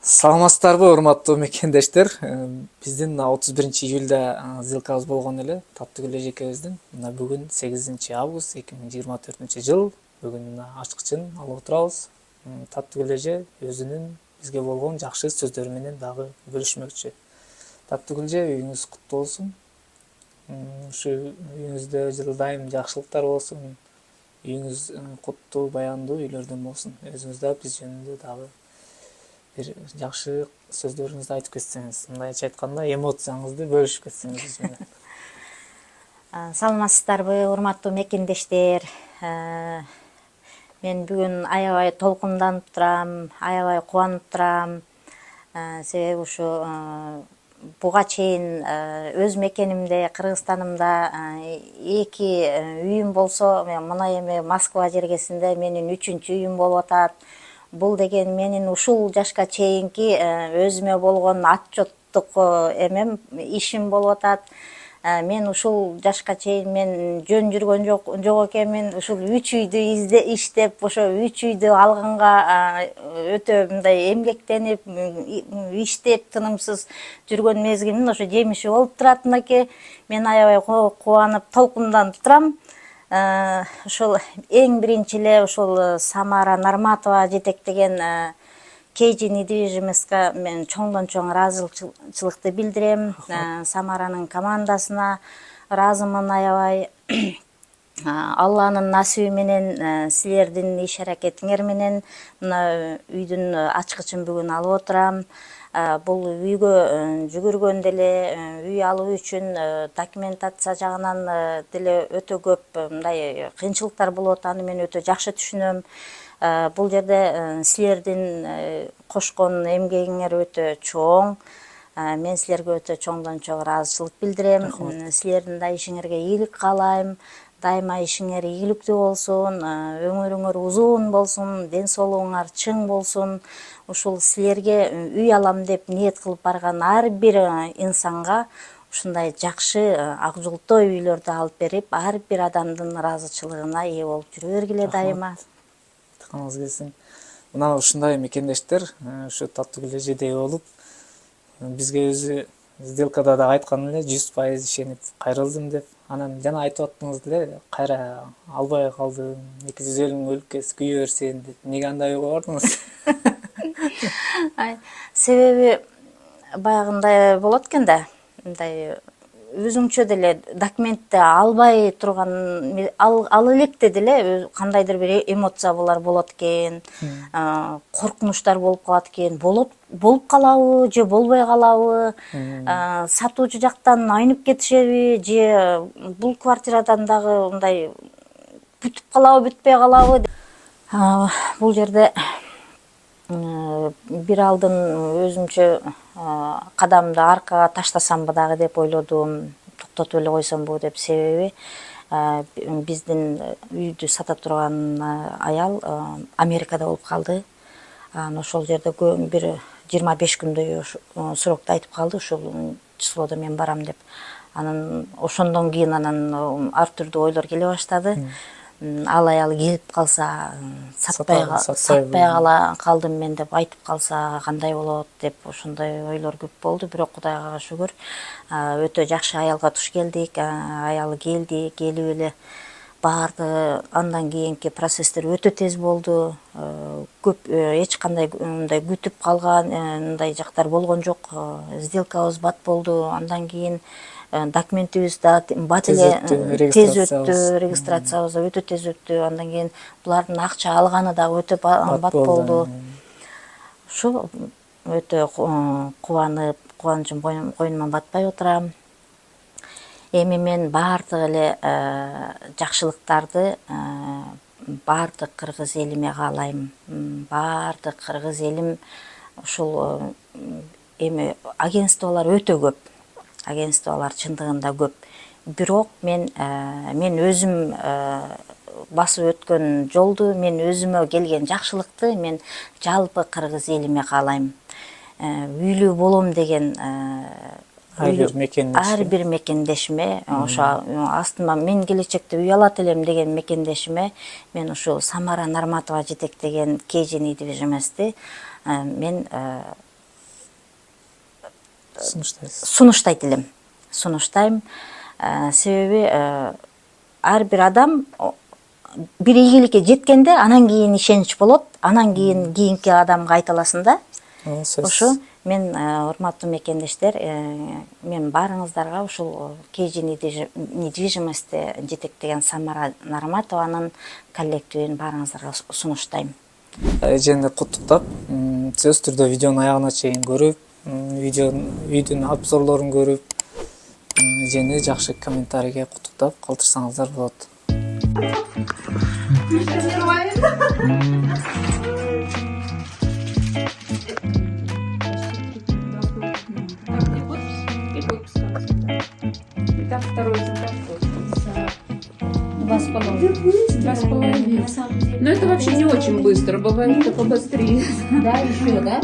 Саламатсыздарбы, урматтуу мекендештер. Биздин 31-июлда сделкабыз болгон эле Таттыгүл эжекебиздин. Мына бүгүн 8-август 2024-жыл. Бүгүн мына ачкычын алып отурабыз. Таттыгүл эже өзүнүн бизге болгон жакшы сөздөрү менен дагы бөлүшмөкчү. Таттыгүл эже, үйүңүз куттуу болсун. Ушу үйүңүздө жылдайым жакшылыктар болсун. Үйүңүз куттуу, баяндуу үйлөрдөн болсун. Өзүңүз да биз жөнүндө дагы бир жакшы сөздөрүңүздү айтып кетсеңиз, мындайча айтканда эмоцияңызды бөлүшүп кетсеңиз биз менен. Саламатсыздарбы, урматтуу мекендештер. Мен бүгүн аябай толкунданып турам, аябай кубанып турам. Себеби ушу буга чейин өз мекенимде, Кыргызстанымда эки үйүм болсо, мына эми Москва жергесинде менин 3-үчү үйүм болуп атат. Бул деген менин ушул жашка чейинки өзүмө болгон отчеттук ишим болуп атат. Мен ушул жашка чейин мен жөн жүргөн жок экенмин. Ушул 3 үйдү иштеп, ошо 3 үйдү алганга өтө мындай эмгектенип, иштеп, тынымсыз жүргөн мезгилимдин ошо жемиши болуп турат мынакей. Мен аябай кубанып, толкунданып турам. Ошол эң биринчи эле ошол Самара Нарматова жетектеген KG недвижимостька мен чоңдон чоң ыраазычылыкты билдирем. Самаранын командасына ыраазымын аябай. Алланын насиби менен, силердин иш аракетиңер менен мына үйдүн ачкычын бүгүн алып отурам. Бул үйгө жүгүргөндө эле үй алуу үчүн документация жагынан деле өтө көп мындай кыйынчылыктар болуп атат. Аны мен өтө жакшы түшүнөм. Бул жерде силердин кошкон эмгегиңер өтө чоң. Мен силерге өтө чоңдон чоң ыраазычылык билдирем. Силердин да ишиңерге ийгилик каалайм. Дайыма ишиңер ийгиликтүү болсун, өмүрүңөр узун болсун, ден соолугуңар чың болсун. Ушул силерге үй алам деп ниет кылып барган ар бир инсанга ушундай жакшы ак жолтой үйлөрдү алып берип, ар бир адамдын ыраазычылыгына ээ болуп жүрө бергиле дайыма. Айтканыңыз келсин. Мына ушундай мекендештер, ушу Таттыгүл эжедей болуп, бизге өзү сделкада да айткан эле 100% ишенип кайрылдым деп. Анан жана айтып аттыңыз эле, кайра албай калдым, 250 миң өлүп кетсе күйө берсин деп. Эмнеге андай ойго бардыңыз? Себеби баягындай болот экен да, мындай өзүңчө деле документти албай турган, ал электе деле кандайдыр бир эмоция болот экен, коркунучтар болуп калат экен. Болуп калабы же болбой калабы, сатуучу жактан айнып кетишеби же бул квартирадан дагы мындай бүтүп калабы, бүтпөй калабы. Бул жерде бир алдын өзүмчө кадамды аркага таштасамбы дагы деп ойлодум, токтотуп эле койсомбу деп. Себеби биздин үйдү сата турган аял Америкада болуп калды. Ошол жерде бир 25 күндөй срокду айтып калды, ушул числодо мен барам деп. Анан ошондон кийин анан ар түрдүү ойлор келе баштады. Ал аял келип калса, сатпай калдым мен деп айтып калса кандай болот деп ошондой ойлор көп болду. Бирок Кудайга шүгүр, өтө жакшы аялга туш келдик. Аял келди, келип эле баардыгы андан кийинки процесстер өтө тез болду. Көп эч кандай мындай күтүп калган мындай жактар болгон жок. Сделкабыз бат болду. Андан кийин документибиз да бат эле тез өттү, регистрациябыз өтө тез өттү. Андан кийин булардын акча алганы дагы өтө бат болду. Ушу өтө кубанып, кубанычым койнума батпай отурам. Эми мен баардык эле жакшылыктарды баардык кыргыз элиме каалайм. Баардык кыргыз элим ушул эми агентстволор өтө көп. Агентстволор чындыгында көп. Бирок мен өзүм басып өткөн жолду, мен өзүмө келген жакшылыкты мен жалпы кыргыз элиме каалайм. Үйлүү болом деген ар бир мекендешиме, ошо астыма мен келечекте үй алат элем деген мекендешиме мен ушул Самара Нарматова жетектеген KG недвижимостьти мен сунуштайт элем. Сунуштайм. Себеби ар бир адам бир ийгиликке жеткенде анан кийин ишенич болот, анан кийин кийинки адамга айта аласың да. Ошо мен урматтуу мекендештер, мен баарыңыздарга ушул KG недвижимости жетектеген Самара Нарматованын коллективин баарыңыздарга сунуштайм. Эжени куттуктап, сөзсүз түрдө видеонун аягына чейин көрүп, үйдүн обзорлорун көрүп, эжени жакшы комментарийге куттуктап калтырсаңыздар болот. Это второй заказ. 2,5. 2,5. Но это вообще не очень быстро, бывает это побыстрее. Да, еще, да?